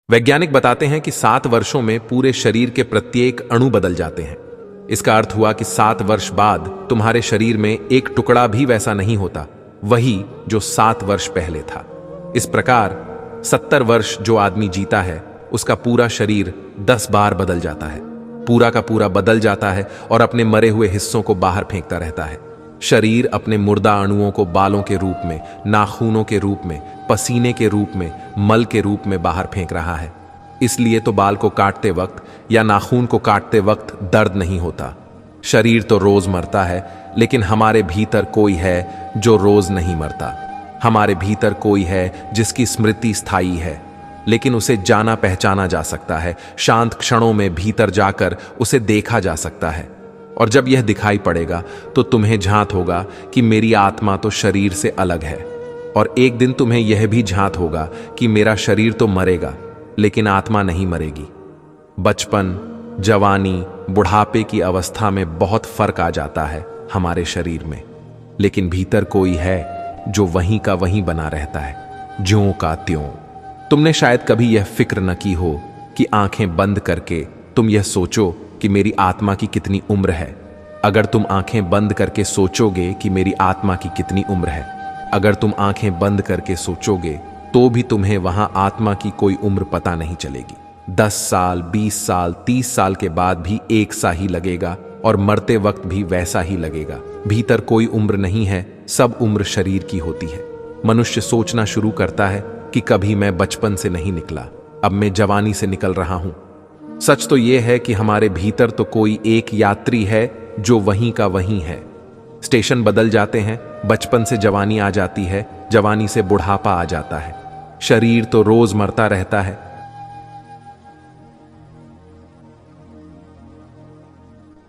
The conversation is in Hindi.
वैज्ञानिक बताते हैं कि 7 वर्षों में पूरे शरीर के प्रत्येक अणु बदल जाते हैं। इसका अर्थ हुआ कि 7 वर्ष बाद तुम्हारे शरीर में एक टुकड़ा भी वैसा नहीं होता, वही जो 7 वर्ष पहले था। इस प्रकार 70 वर्ष जो आदमी जीता है उसका पूरा शरीर 10 बार बदल जाता है, पूरा का पूरा बदल जाता है और अपने मरे हुए हिस्सों को बाहर फेंकता रहता है। शरीर अपने मुर्दा अणुओं को बालों के रूप में, नाखूनों के रूप में, पसीने के रूप में, मल के रूप में बाहर फेंक रहा है। इसलिए तो बाल को काटते वक्त या नाखून को काटते वक्त दर्द नहीं होता। शरीर तो रोज मरता है, लेकिन हमारे भीतर कोई है जो रोज नहीं मरता। हमारे भीतर कोई है जिसकी स्मृति स्थायी है, लेकिन उसे जाना पहचाना जा सकता है। शांत क्षणों में भीतर जाकर उसे देखा जा सकता है। और जब यह दिखाई पड़ेगा तो तुम्हें झांत होगा कि मेरी आत्मा तो शरीर से अलग है। और एक दिन तुम्हें यह भी झांत होगा कि मेरा शरीर तो मरेगा, लेकिन आत्मा नहीं मरेगी। बचपन, जवानी, बुढ़ापे की अवस्था में बहुत फर्क आ जाता है हमारे शरीर में, लेकिन भीतर कोई है जो वहीं का वहीं बना रहता है, ज्यों का त्यों। तुमने शायद कभी यह फिक्र न की हो कि आंखें बंद करके तुम यह सोचो कि मेरी आत्मा की कितनी उम्र है। अगर तुम आंखें बंद करके सोचोगे कि मेरी आत्मा की कितनी उम्र है, अगर तुम आंखें बंद करके सोचोगे तो भी तुम्हें वहां आत्मा की कोई उम्र पता नहीं चलेगी। 10 साल, 20 साल, 30 साल के बाद भी एक सा ही लगेगा और मरते वक्त भी वैसा ही लगेगा। भीतर कोई उम्र नहीं है, सब उम्र शरीर की होती है। मनुष्य सोचना शुरू करता है कि कभी मैं बचपन से नहीं निकला, अब मैं जवानी से निकल रहा हूं। सच तो यह है कि हमारे भीतर तो कोई एक यात्री है जो वहीं का वहीं है। स्टेशन बदल जाते हैं, बचपन से जवानी आ जाती है, जवानी से बुढ़ापा आ जाता है। शरीर तो रोज मरता रहता है,